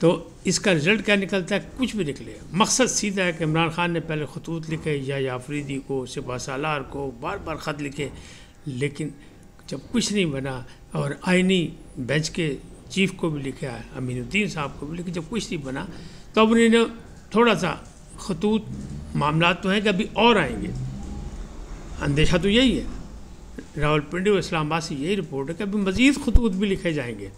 تو اس کا رزلٹ کیا نکلتا ہے؟ کچھ بھی نکلے، مقصد سیدھا ہے کہ عمران خان نے پہلے خطوط لکھے، یا آفریدی کو، سپہ سالار کو بار بار خط لکھے، لیکن جب کچھ نہیں بنا، اور آئینی بینچ کے چیف کو بھی لکھا ہے، امین الدین صاحب کو بھی لکھا، جب کچھ نہیں بنا تو اب انہوں نے تھوڑا سا خطوط، معاملات تو ہیں کہ ابھی اور آئیں گے، اندیشہ تو یہی ہے، راولپنڈی اور اسلام آباد سے یہی رپورٹ ہے کہ ابھی مزید خطوط بھی لکھے جائیں گے،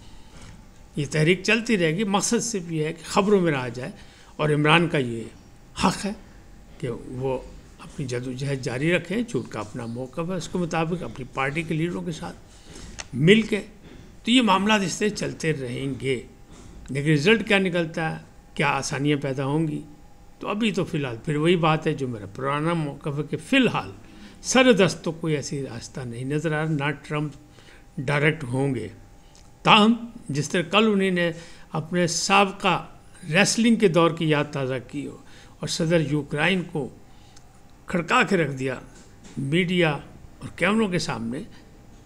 یہ تحریک چلتی رہے گی، مقصد صرف یہ ہے کہ خبروں میں رہا جائے، اور عمران کا یہ حق ہے کہ وہ اپنی جدوجہد جاری رکھیں، جو ان کا اپنا موقف ہے اس کے مطابق اپنی پارٹی کے لیڈروں کے ساتھ مل کے، تو یہ معاملات اس طرح چلتے رہیں گے، لیکن رزلٹ کیا نکلتا ہے، کیا آسانیاں پیدا ہوں گی؟ تو ابھی تو فی الحال پھر وہی بات ہے جو میرا پرانا موقف ہے کہ فی الحال سر دست تو کوئی ایسی راستہ نہیں نظر آ رہا، نہ ٹرمپ ڈائریکٹ ہوں گے، تاہم جس طرح کل انہیں نے اپنے سابقہ ریسلنگ کے دور کی یاد تازہ کی اور صدر یوکرائن کو کھڑکا کے رکھ دیا میڈیا اور کیمروں کے سامنے،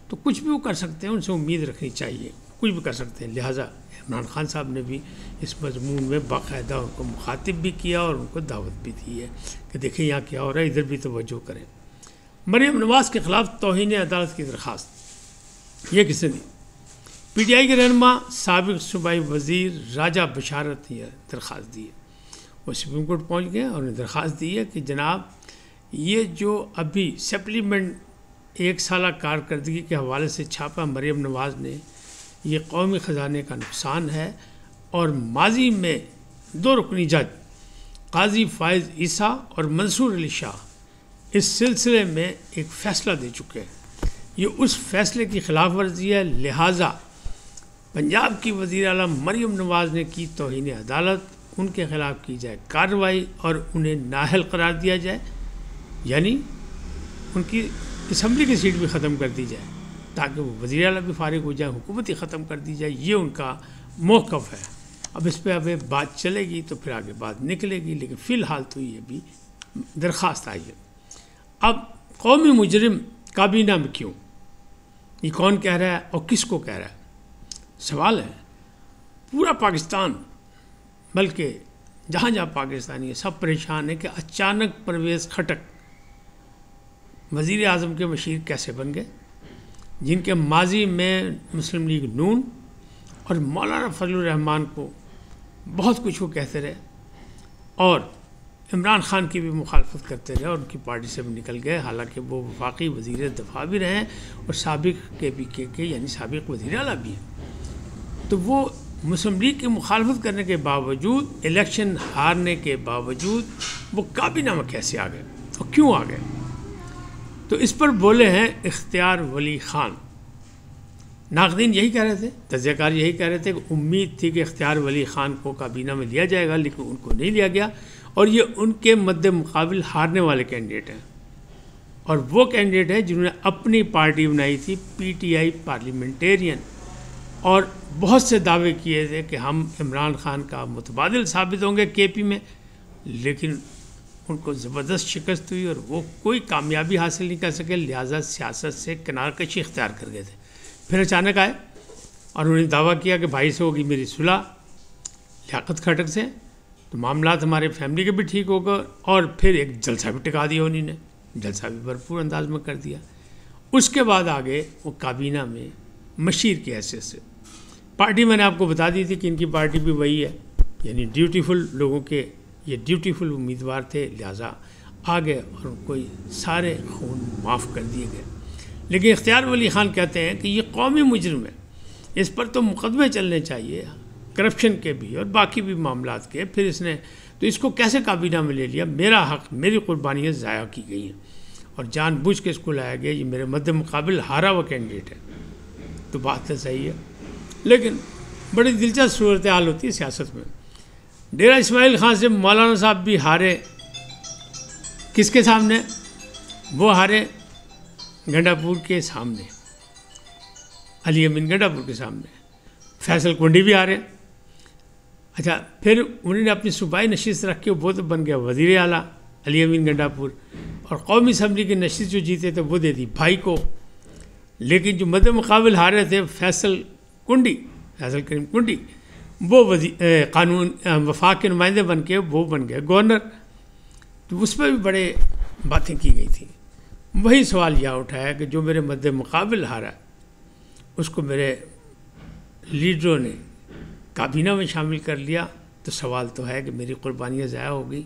تو کچھ بھی وہ کر سکتے ہیں، ان سے امید رکھنی چاہیے، کچھ بھی کر سکتے ہیں، لہٰذا عمران خان صاحب نے بھی اس مضمون میں باقاعدہ ان کو مخاطب بھی کیا اور ان کو دعوت بھی دی ہے کہ دیکھیں یہاں کیا ہو رہا ہے، ادھر بھی توجہ کریں۔ مریم نواز کے خلاف توہین عدالت کی درخواست، یہ کس نے دی؟ پی ٹی آئی کے رہنما سابق صوبائی وزیر راجہ بشارت نے درخواست دی ہے، وہ سپریم کورٹ پہنچ گئے اور انہیں درخواست دی ہے کہ جناب یہ جو ابھی سپلیمنٹ 1 سالہ کارکردگی کے حوالے سے چھاپا مریم نواز نے، یہ قومی خزانے کا نقصان ہے، اور ماضی میں 2 رکنی جج قاضی فائز عیسیٰ اور منصور علی شاہ اس سلسلے میں ایک فیصلہ دے چکے ہیں، یہ اس فیصلے کی خلاف ورزی ہے، لہٰذا پنجاب کی وزیر اعلیٰ مریم نواز نے کی توہین عدالت، ان کے خلاف کی جائے کارروائی اور انہیں نااہل قرار دیا جائے، یعنی ان کی اسمبلی کی سیٹ بھی ختم کر دی جائے تاکہ وہ وزیر اعلیٰ بھی فارغ ہو جائے، حکومت ہی ختم کر دی جائے، یہ ان کا موقف ہے۔ اب اس پہ اب بات چلے گی تو پھر آگے بات نکلے گی، لیکن فی الحال تو یہ بھی درخواست آئی ہے۔ اب قومی مجرم کابینہ میں کیوں؟ یہ کون کہہ رہا ہے اور کس کو کہہ رہا ہے؟ سوال ہے، پورا پاکستان بلکہ جہاں جہاں پاکستانی ہے سب پریشان ہے کہ اچانک پرویز خٹک وزیر اعظم کے مشیر کیسے بن گئے، جن کے ماضی میں مسلم لیگ نون اور مولانا فضل الرحمان کو بہت کچھ وہ کہتے رہے، اور عمران خان کی بھی مخالفت کرتے رہے اور ان کی پارٹی سے بھی نکل گئے، حالانکہ وہ وفاقی وزیر دفاع بھی رہے ہیں اور سابق کے یعنی سابق وزیر اعلیٰ بھی ہیں، تو وہ مسلم لیگ کی مخالفت کرنے کے باوجود، الیکشن ہارنے کے باوجود وہ کابینہ میں کیسے آ گئے اور کیوں آ گئے؟ تو اس پر بولے ہیں اختیار ولی خان۔ ناقدین یہی کہہ رہے تھے، تجزیہ کار یہی کہہ رہے تھے کہ امید تھی کہ اختیار ولی خان کو کابینہ میں لیا جائے گا، لیکن ان کو نہیں لیا گیا، اور یہ ان کے مد مقابل ہارنے والے کینڈیڈیٹ ہیں، اور وہ کینڈیڈیٹ ہیں جنہوں نے اپنی پارٹی بنائی تھی پی ٹی آئی پارلیمنٹیرین، اور بہت سے دعوے کیے تھے کہ ہم عمران خان کا متبادل ثابت ہوں گے کے پی میں، لیکن ان کو زبردست شکست ہوئی اور وہ کوئی کامیابی حاصل نہیں کر سکے، لہٰذا سیاست سے کنار کشی اختیار کر گئے تھے۔ پھر اچانک آئے اور انہوں نے دعویٰ کیا کہ بھائی سے ہوگی میری صلح لیاقت کھٹک سے، تو معاملات ہمارے فیملی کے بھی ٹھیک ہو گئے، اور پھر ایک جلسہ بھی ٹکا دیا انہوں نے، جلسہ بھی بھرپور انداز میں کر دیا۔ اس کے بعد آگے وہ کابینہ میں مشیر کی حیثیت سے، پارٹی میں نے آپ کو بتا دی تھی کہ ان کی پارٹی بھی وہی ہے، یعنی ڈیوٹیفل لوگوں کے، یہ ڈیوٹیفل امیدوار تھے، لہٰذا آگے اور ان کو سارے خون معاف کر دیے گئے۔ لیکن اختیار ولی خان کہتے ہیں کہ یہ قومی مجرم ہے، اس پر تو مقدمے چلنے چاہیے، کرپشن کے بھی اور باقی بھی معاملات کے، پھر اس نے تو اس کو کیسے کابینہ میں لے لیا؟ میرا حق، میری قربانیاں ضائع کی گئی ہیں اور جان بوجھ کے اس کو لایا گیا، یہ میرے مد مقابل ہارا ہوا کینڈیڈیٹ ہے۔ تو بات تو صحیح ہے، لیکن بڑی دلچسپ صورتحال ہوتی ہے سیاست میں۔ ڈیرہ اسماعیل خان سے مولانا صاحب بھی ہارے، کس کے سامنے؟ وہ ہارے گنڈا پور کے سامنے، علی امین گنڈا پور کے سامنے، فیصل کنڈی بھی ہارے۔ اچھا، پھر انہوں نے اپنی صوبائی نشست رکھ کے وہ تو بن گیا وزیر اعلیٰ علی امین گنڈا پور، اور قومی اسمبلی کی نشست جو جیتے تھے وہ دے دی بھائی کو، لیکن جو مد مقابل ہارے تھے فیصل کریم کنڈی، وہ قانون وفاق کے نمائندے بن کے وہ بن گئے گورنر. تو اس پہ بھی بڑے باتیں کی گئی تھیں. وہی سوال یہ اٹھایا کہ جو میرے مد مقابل ہارا اس کو میرے لیڈروں نے کابینہ میں شامل کر لیا. تو سوال تو ہے کہ میری قربانیاں ضائع ہو گئی.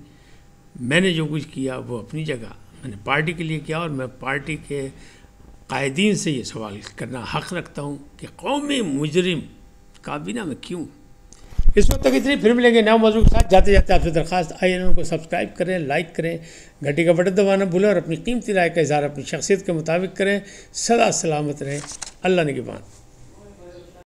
میں نے جو کچھ کیا وہ اپنی جگہ میں نے پارٹی کے لیے کیا، اور میں پارٹی کے قائدین سے یہ سوال کرنا حق رکھتا ہوں کہ قومی مجرم کابینہ میں کیوں. اس وقت تک اتنی، پھر ملیں گے نئے موضوع کے ساتھ. جاتے جاتے آپ سے درخواست، آئیے ان کو سبسکرائب کریں، لائک کریں، گھنٹی کا بٹن دبانا بھولیں، اور اپنی قیمتی رائے کا اظہار اپنی شخصیت کے مطابق کریں. سدا سلامت رہیں. اللہ نگہبان.